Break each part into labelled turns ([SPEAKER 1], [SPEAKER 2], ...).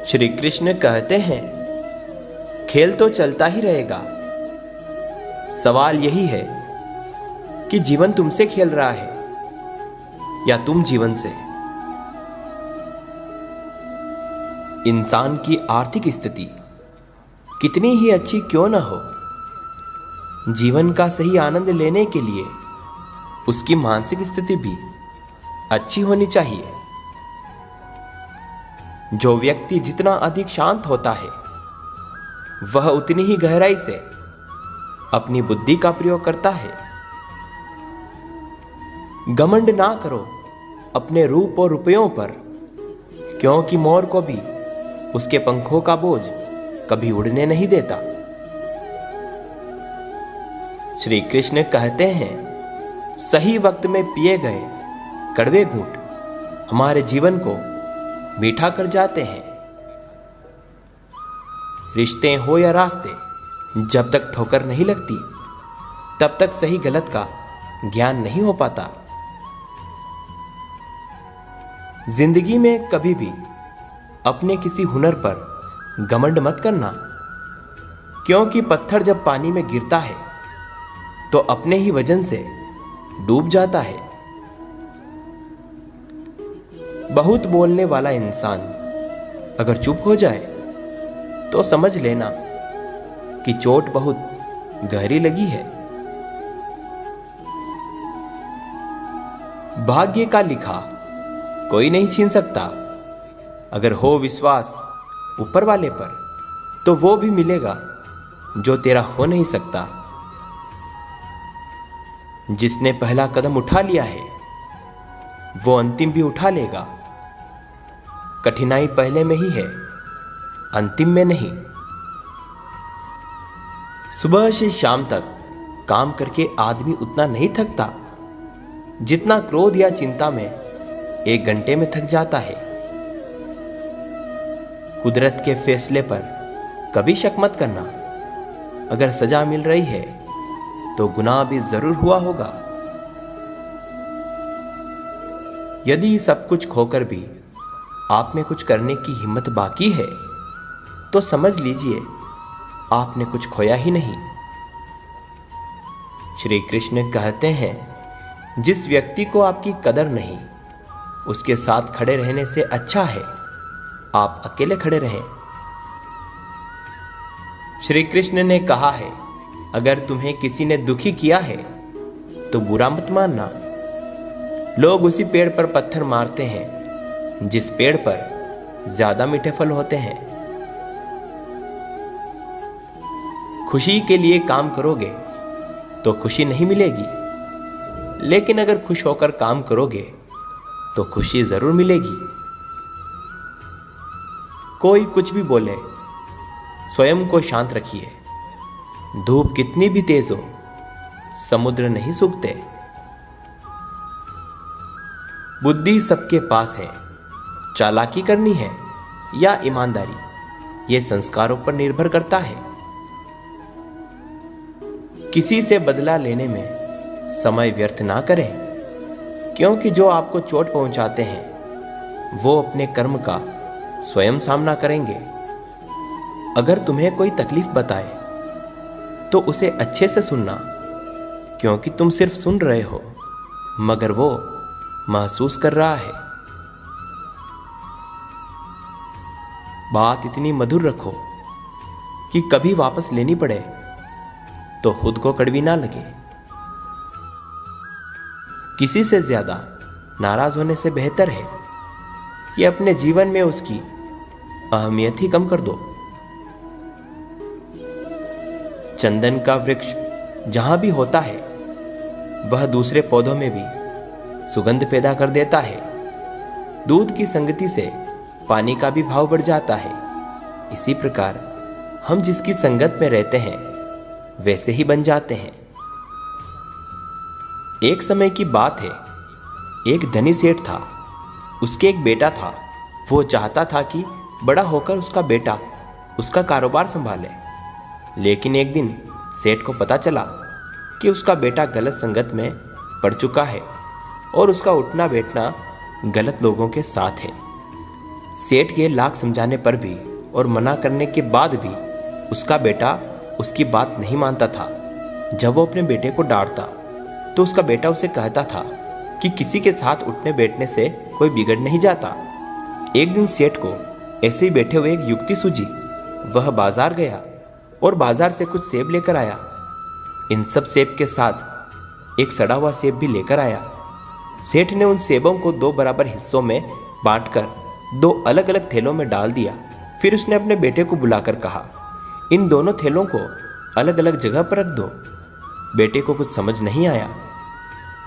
[SPEAKER 1] श्री कृष्ण कहते हैं, खेल तो चलता ही रहेगा। सवाल यही है कि जीवन तुमसे खेल रहा है या तुम जीवन से। इंसान की आर्थिक स्थिति कितनी ही अच्छी क्यों न हो, जीवन का सही आनंद लेने के लिए उसकी मानसिक स्थिति भी अच्छी होनी चाहिए। जो व्यक्ति जितना अधिक शांत होता है, वह उतनी ही गहराई से अपनी बुद्धि का प्रयोग करता है। घमंड ना करो अपने रूप और रुपयों पर, क्योंकि मोर को भी उसके पंखों का बोझ कभी उड़ने नहीं देता। श्री कृष्ण कहते हैं, सही वक्त में पिए गए कड़वे घूंट हमारे जीवन को मीठा कर जाते हैं। रिश्ते हो या रास्ते, जब तक ठोकर नहीं लगती तब तक सही गलत का ज्ञान नहीं हो पाता। जिंदगी में कभी भी अपने किसी हुनर पर घमंड मत करना, क्योंकि पत्थर जब पानी में गिरता है तो अपने ही वजन से डूब जाता है। बहुत बोलने वाला इंसान अगर चुप हो जाए तो समझ लेना कि चोट बहुत गहरी लगी है। भाग्य का लिखा कोई नहीं छीन सकता। अगर हो विश्वास ऊपर वाले पर, तो वो भी मिलेगा जो तेरा हो नहीं सकता। जिसने पहला कदम उठा लिया है, वो अंतिम भी उठा लेगा। कठिनाई पहले में ही है, अंतिम में नहीं। सुबह से शाम तक काम करके आदमी उतना नहीं थकता जितना क्रोध या चिंता में 1 घंटे में थक जाता है। कुदरत के फैसले पर कभी शक मत करना। अगर सजा मिल रही है तो गुनाह भी जरूर हुआ होगा। यदि सब कुछ खोकर भी आप में कुछ करने की हिम्मत बाकी है, तो समझ लीजिए आपने कुछ खोया ही नहीं। श्री कृष्ण कहते हैं, जिस व्यक्ति को आपकी कदर नहीं, उसके साथ खड़े रहने से अच्छा है आप अकेले खड़े रहें। श्री कृष्ण ने कहा है, अगर तुम्हें किसी ने दुखी किया है तो बुरा मत मानना। लोग उसी पेड़ पर पत्थर मारते हैं जिस पेड़ पर ज्यादा मीठे फल होते हैं। खुशी के लिए काम करोगे तो खुशी नहीं मिलेगी, लेकिन अगर खुश होकर काम करोगे तो खुशी जरूर मिलेगी। कोई कुछ भी बोले, स्वयं को शांत रखिए। धूप कितनी भी तेज हो, समुद्र नहीं सूखते। बुद्धि सबके पास है, चालाकी करनी है या ईमानदारी, यह संस्कारों पर निर्भर करता है। किसी से बदला लेने में समय व्यर्थ ना करें, क्योंकि जो आपको चोट पहुंचाते हैं वो अपने कर्म का स्वयं सामना करेंगे। अगर तुम्हें कोई तकलीफ बताए तो उसे अच्छे से सुनना, क्योंकि तुम सिर्फ सुन रहे हो मगर वो महसूस कर रहा है। बात इतनी मधुर रखो कि कभी वापस लेनी पड़े तो खुद को कड़वी ना लगे। किसी से ज्यादा नाराज होने से बेहतर है कि अपने जीवन में उसकी अहमियत ही कम कर दो। चंदन का वृक्ष जहां भी होता है, वह दूसरे पौधों में भी सुगंध पैदा कर देता है। दूध की संगति से पानी का भी भाव बढ़ जाता है। इसी प्रकार हम जिसकी संगत में रहते हैं वैसे ही बन जाते हैं। एक समय की बात है, एक धनी सेठ था, उसके एक बेटा था। वो चाहता था कि बड़ा होकर उसका बेटा उसका कारोबार संभाले, लेकिन एक दिन सेठ को पता चला कि उसका बेटा गलत संगत में पड़ चुका है और उसका उठना बैठना गलत लोगों के साथ है। सेठ के लाख समझाने पर भी और मना करने के बाद भी उसका बेटा उसकी बात नहीं मानता था। जब वो अपने बेटे को डांटता तो उसका बेटा उसे कहता था कि किसी के साथ उठने बैठने से कोई बिगड़ नहीं जाता। एक दिन सेठ को ऐसे ही बैठे हुए एक युक्ति सूझी। वह बाजार गया और बाजार से कुछ सेब लेकर आया। इन सब सेब के साथ एक सड़ा हुआ सेब भी लेकर आया। सेठ ने उन सेबों को 2 बराबर हिस्सों में बांटकर 2 अलग अलग थैलों में डाल दिया। फिर उसने अपने बेटे को बुलाकर कहा, इन दोनों थैलों को अलग अलग जगह पर रख दो। बेटे को कुछ समझ नहीं आया।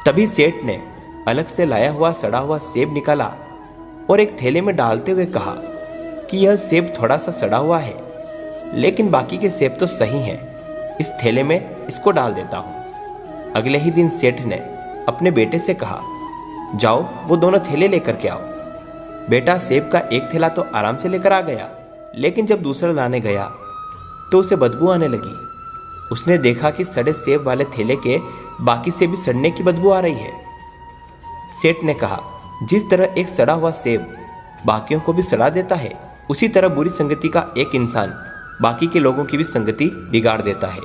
[SPEAKER 1] तभी सेठ ने अलग से लाया हुआ सड़ा हुआ सेब निकाला और एक थैले में डालते हुए कहा कि यह सेब थोड़ा सा सड़ा हुआ है, लेकिन बाकी के सेब तो सही हैं। इस थैले में इसको डाल देता हूँ। अगले ही दिन सेठ ने अपने बेटे से कहा, जाओ वो दोनों थैले लेकर के आओ। बेटा सेब का एक थैला तो आराम से लेकर आ गया, लेकिन जब दूसरा लाने गया तो उसे बदबू आने लगी। उसने देखा कि सड़े सेब वाले थैले के बाकी से भी सड़ने की बदबू आ रही है। सेठ ने कहा, जिस तरह एक सड़ा हुआ सेब बाकियों को भी सड़ा देता है, उसी तरह बुरी संगति का एक इंसान बाकी के लोगों की भी संगति बिगाड़ देता है।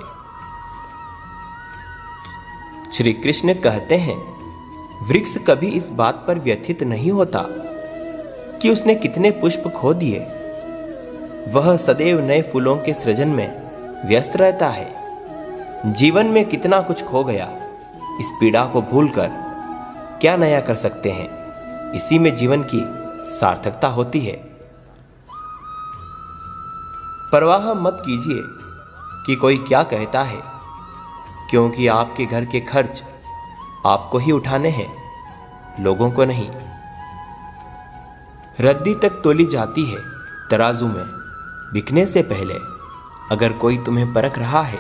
[SPEAKER 1] श्री कृष्ण कहते हैं, वृक्ष कभी इस बात पर व्यथित नहीं होता कि उसने कितने पुष्प खो दिए। वह सदैव नए फूलों के सृजन में व्यस्त रहता है। जीवन में कितना कुछ खो गया, इस पीड़ा को भूलकर क्या नया कर सकते हैं। इसी में जीवन की सार्थकता होती है। परवाह मत कीजिए कि कोई क्या कहता है, क्योंकि आपके घर के खर्च आपको ही उठाने हैं, लोगों को नहीं। रद्दी तक तोली जाती है तराजू में बिकने से पहले। अगर कोई तुम्हें परख रहा है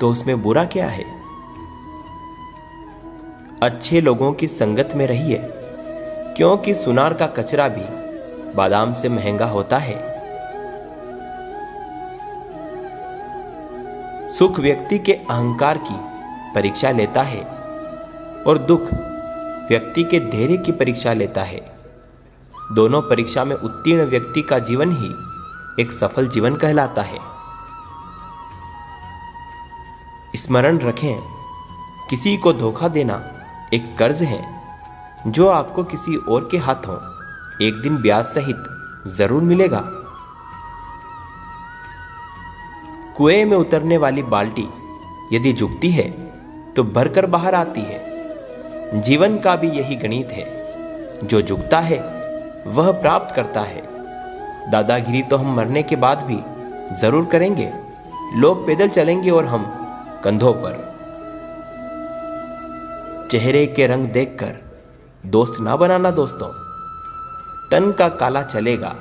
[SPEAKER 1] तो उसमें बुरा क्या है। अच्छे लोगों की संगत में रहिए, क्योंकि सुनार का कचरा भी बादाम से महंगा होता है। सुख व्यक्ति के अहंकार की परीक्षा लेता है और दुख व्यक्ति के धैर्य की परीक्षा लेता है। दोनों परीक्षा में उत्तीर्ण व्यक्ति का जीवन ही एक सफल जीवन कहलाता है। स्मरण रखें, किसी को धोखा देना एक कर्ज है जो आपको किसी और के हाथों एक दिन ब्याज सहित जरूर मिलेगा। कुएं में उतरने वाली बाल्टी यदि झुकती है तो भरकर बाहर आती है। जीवन का भी यही गणित है। जो झुकता है वह प्राप्त करता है। दादागिरी तो हम मरने के बाद भी जरूर करेंगे। लोग पैदल चलेंगे और हम कंधों पर। चेहरे के रंग देखकर दोस्त ना बनाना दोस्तों। तन का काला चलेगा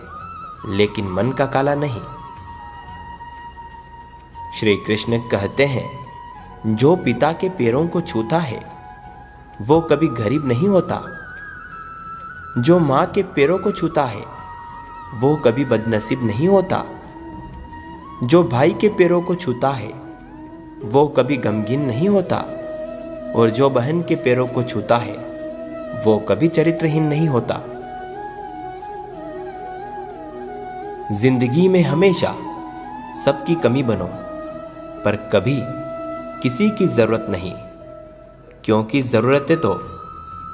[SPEAKER 1] लेकिन मन का काला नहीं। श्री कृष्ण कहते हैं, जो पिता के पैरों को छूता है वो कभी गरीब नहीं होता। जो मां के पैरों को छूता है वो कभी बदनसीब नहीं होता। जो भाई के पैरों को छूता है वो कभी गमगीन नहीं होता। और जो बहन के पैरों को छूता है वो कभी चरित्रहीन नहीं होता। जिंदगी में हमेशा सबकी कमी बनो, पर कभी किसी की जरूरत नहीं, क्योंकि जरूरतें तो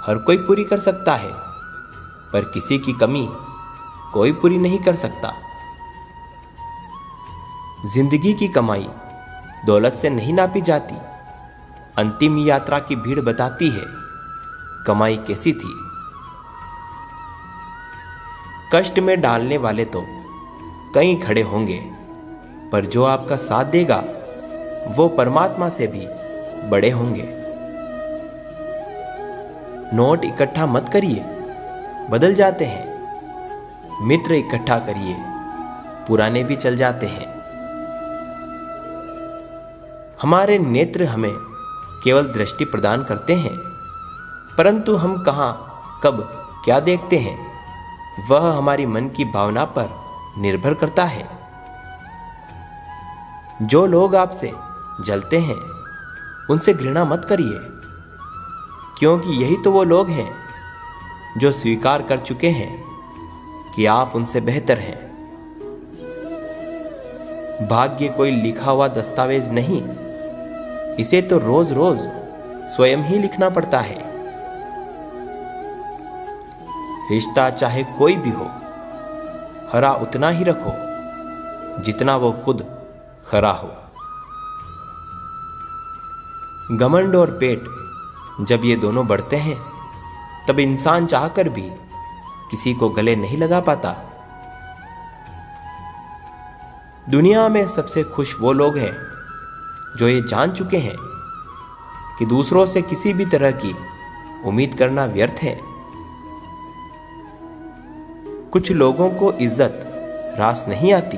[SPEAKER 1] हर कोई पूरी कर सकता है, पर किसी की कमी कोई पूरी नहीं कर सकता। जिंदगी की कमाई दौलत से नहीं नापी जाती। अंतिम यात्रा की भीड़ बताती है कमाई कैसी थी। कष्ट में डालने वाले तो कई खड़े होंगे, पर जो आपका साथ देगा वो परमात्मा से भी बड़े होंगे। नोट इकट्ठा मत करिए, बदल जाते हैं। मित्र इकट्ठा करिए, पुराने भी चल जाते हैं। हमारे नेत्र हमें केवल दृष्टि प्रदान करते हैं, परंतु हम कहाँ कब क्या देखते हैं वह हमारी मन की भावना पर निर्भर करता है। जो लोग आपसे जलते हैं उनसे घृणा मत करिए, क्योंकि यही तो वो लोग हैं जो स्वीकार कर चुके हैं कि आप उनसे बेहतर हैं। भाग्य कोई लिखा हुआ दस्तावेज नहीं, इसे तो रोज रोज स्वयं ही लिखना पड़ता है। रिश्ता चाहे कोई भी हो, हरा उतना ही रखो जितना वो खुद खरा हो। घमंड और पेट जब ये दोनों बढ़ते हैं, तब इंसान चाहकर भी किसी को गले नहीं लगा पाता। दुनिया में सबसे खुश वो लोग हैं जो ये जान चुके हैं कि दूसरों से किसी भी तरह की उम्मीद करना व्यर्थ है। कुछ लोगों को इज्जत रास नहीं आती,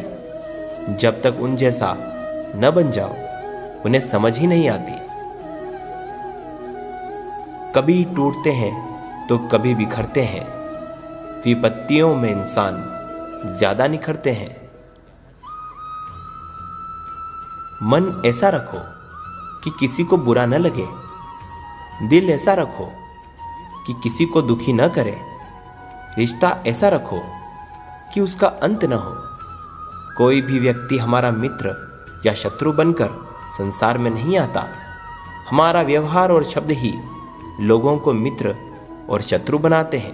[SPEAKER 1] जब तक उन जैसा न बन जाओ उन्हें समझ ही नहीं आती। कभी टूटते हैं तो कभी बिखरते हैं, विपत्तियों में इंसान ज्यादा निखरते हैं। मन ऐसा रखो कि किसी को बुरा न लगे, दिल ऐसा रखो कि किसी को दुखी न करे, रिश्ता ऐसा रखो कि उसका अंत न हो। कोई भी व्यक्ति हमारा मित्र या शत्रु बनकर संसार में नहीं आता। हमारा व्यवहार और शब्द ही लोगों को मित्र और शत्रु बनाते हैं।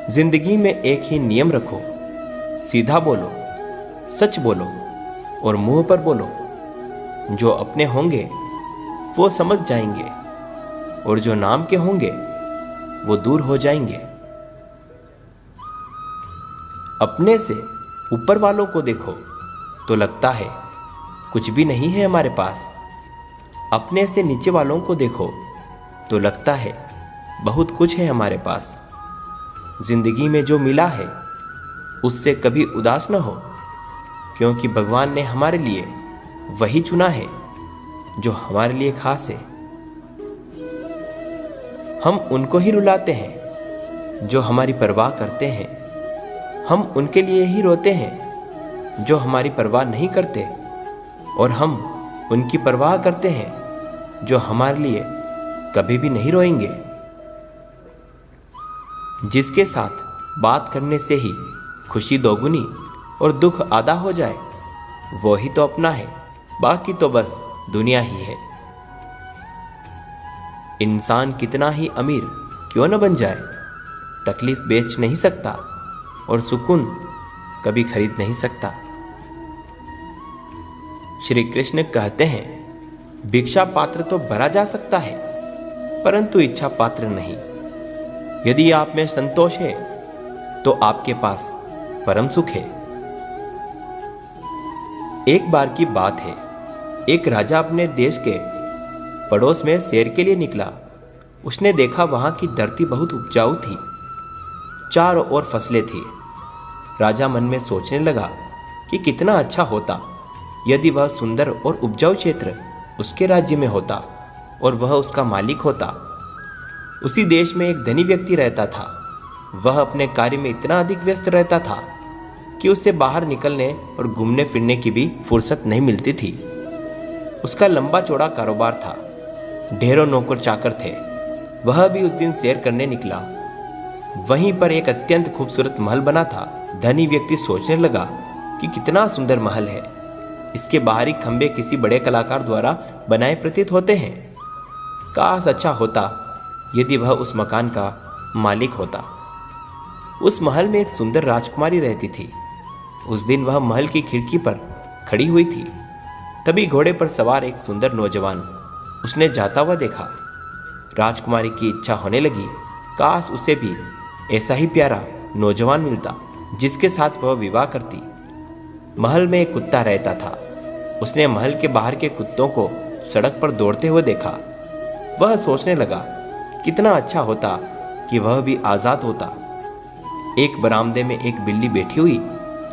[SPEAKER 1] जिंदगी में एक ही नियम रखो, सीधा बोलो, सच बोलो और मुंह पर बोलो। जो अपने होंगे वो समझ जाएंगे और जो नाम के होंगे वो दूर हो जाएंगे। अपने से ऊपर वालों को देखो तो लगता है कुछ भी नहीं है हमारे पास। अपने से नीचे वालों को देखो तो लगता है बहुत कुछ है हमारे पास। जिंदगी में जो मिला है उससे कभी उदास न हो, क्योंकि भगवान ने हमारे लिए वही चुना है जो हमारे लिए खास है। हम उनको ही रुलाते हैं जो हमारी परवाह करते हैं। हम उनके लिए ही रोते हैं जो हमारी परवाह नहीं करते, और हम उनकी परवाह करते हैं जो हमारे लिए कभी भी नहीं रोएंगे। जिसके साथ बात करने से ही खुशी दोगुनी और दुख आधा हो जाए, वो ही तो अपना है, बाकी तो बस दुनिया ही है। इंसान कितना ही अमीर क्यों न बन जाए, तकलीफ बेच नहीं सकता और सुकून कभी खरीद नहीं सकता। श्री कृष्ण कहते हैं, भिक्षा पात्र तो भरा जा सकता है परंतु इच्छा पात्र नहीं। यदि आप में संतोष है तो आपके पास परम सुख है। एक बार की बात है, एक राजा अपने देश के पड़ोस में सैर के लिए निकला। उसने देखा वहां की धरती बहुत उपजाऊ थी, चारों ओर फसलें थी। राजा मन में सोचने लगा कि कितना अच्छा होता यदि वह सुंदर और उपजाऊ क्षेत्र उसके राज्य में होता और वह उसका मालिक होता। उसी देश में एक धनी व्यक्ति रहता था। वह अपने कार्य में इतना अधिक व्यस्त रहता था कि उससे बाहर निकलने और घूमने फिरने की भी फुर्सत नहीं मिलती थी। उसका लंबा चौड़ा कारोबार था, ढेरों नौकर चाकर थे। वह भी उस दिन सैर करने निकला। वहीं पर एक अत्यंत खूबसूरत महल बना था। धनी व्यक्ति सोचने लगा कि कितना सुंदर महल है, इसके बाहरी खंभे किसी बड़े कलाकार द्वारा बनाए प्रतीत होते हैं। काश अच्छा होता यदि वह उस मकान का मालिक होता। उस महल में एक सुंदर राजकुमारी रहती थी। उस दिन वह महल की खिड़की पर खड़ी हुई थी। तभी घोड़े पर सवार एक सुंदर नौजवान उसने जाता हुआ देखा। राजकुमारी की इच्छा होने लगी, काश उसे भी ऐसा ही प्यारा नौजवान मिलता जिसके साथ वह विवाह करती। महल में एक कुत्ता रहता था। उसने महल के बाहर के कुत्तों को सड़क पर दौड़ते हुए देखा। वह सोचने लगा कितना अच्छा होता कि वह भी आज़ाद होता। एक बरामदे में एक बिल्ली बैठी हुई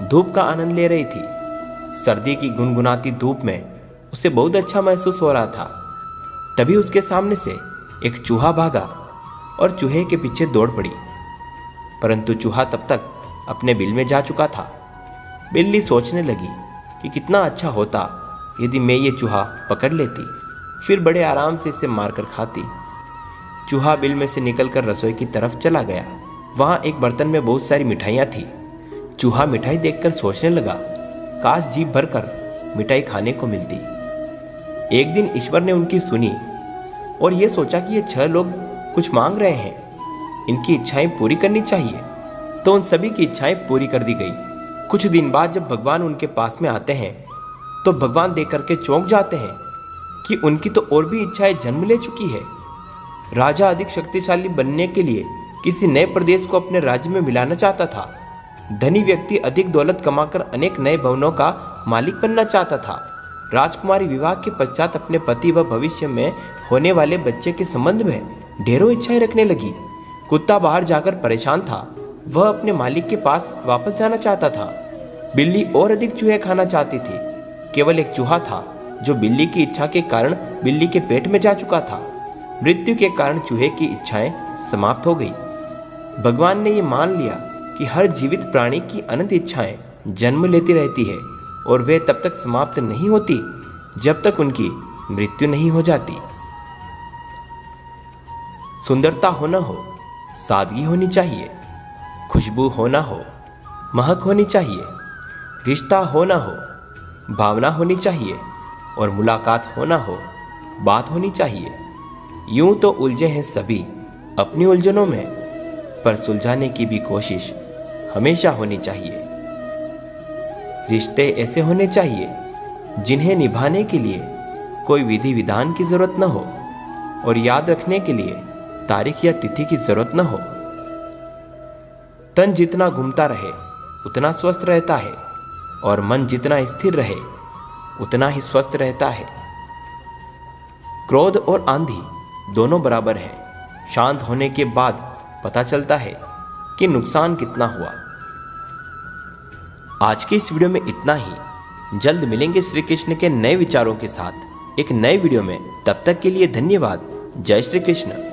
[SPEAKER 1] धूप का आनंद ले रही थी। सर्दी की गुनगुनाती धूप में उसे बहुत अच्छा महसूस हो रहा था। तभी उसके सामने से एक चूहा भागा और चूहे के पीछे दौड़ पड़ी, परंतु चूहा तब तक अपने बिल में जा चुका था। बिल्ली सोचने लगी कि कितना अच्छा होता यदि मैं ये चूहा पकड़ लेती, फिर बड़े आराम से इसे मारकर खाती। चूहा बिल में से निकलकर रसोई की तरफ चला गया। वहाँ एक बर्तन में बहुत सारी मिठाइयाँ थी। चूहा मिठाई देखकर सोचने लगा, काश जीभ भरकर मिठाई खाने को मिलती। एक दिन ईश्वर ने उनकी सुनी और ये सोचा कि ये 6 लोग कुछ मांग रहे हैं, इनकी इच्छाएं पूरी करनी चाहिए। तो उन सभी की इच्छाएं पूरी कर दी गई। कुछ दिन बाद जब भगवान उनके पास में आते हैं तो भगवान देख करके चौंक जाते हैं कि उनकी तो और भी इच्छाएं जन्म ले चुकी है। राजा अधिक शक्तिशाली बनने के लिए किसी नए प्रदेश को अपने राज्य में मिलाना चाहता था। धनी व्यक्ति अधिक दौलत कमाकर अनेक नए भवनों का मालिक बनना चाहता था। राजकुमारी विवाह के पश्चात अपने पति व भविष्य में होने वाले बच्चे के संबंध में ढेरों इच्छाएं रखने लगी। कुत्ता बाहर जाकर परेशान था, वह अपने मालिक के पास वापस जाना चाहता था। बिल्ली और अधिक चूहे खाना चाहती थी। केवल एक चूहा था जो बिल्ली की इच्छा के कारण बिल्ली के पेट में जा चुका था। मृत्यु के कारण चूहे की इच्छाएं समाप्त हो गई। भगवान ने ये मान लिया कि हर जीवित प्राणी की अनंत इच्छाएं जन्म लेती रहती है और वे तब तक समाप्त नहीं होती जब तक उनकी मृत्यु नहीं हो जाती। सुंदरता हो न हो, सादगी होनी चाहिए। खुशबू हो न हो, महक होनी चाहिए। रिश्ता हो न हो, भावना होनी चाहिए। और मुलाकात हो न हो, बात होनी चाहिए। यूं तो उलझे हैं सभी अपनी उलझनों में, पर सुलझाने की भी कोशिश हमेशा होनी चाहिए। रिश्ते ऐसे होने चाहिए जिन्हें निभाने के लिए कोई विधि विधान की जरूरत न हो और याद रखने के लिए तारीख या तिथि की जरूरत न हो। तन जितना घूमता रहे उतना स्वस्थ रहता है और मन जितना स्थिर रहे उतना ही स्वस्थ रहता है। क्रोध और आंधी दोनों बराबर हैं। शांत होने के बाद पता चलता है कि नुकसान कितना हुआ। आज के इस वीडियो में इतना ही। जल्द मिलेंगे श्री कृष्ण के नए विचारों के साथ एक नए वीडियो में। तब तक के लिए धन्यवाद। जय श्री कृष्ण।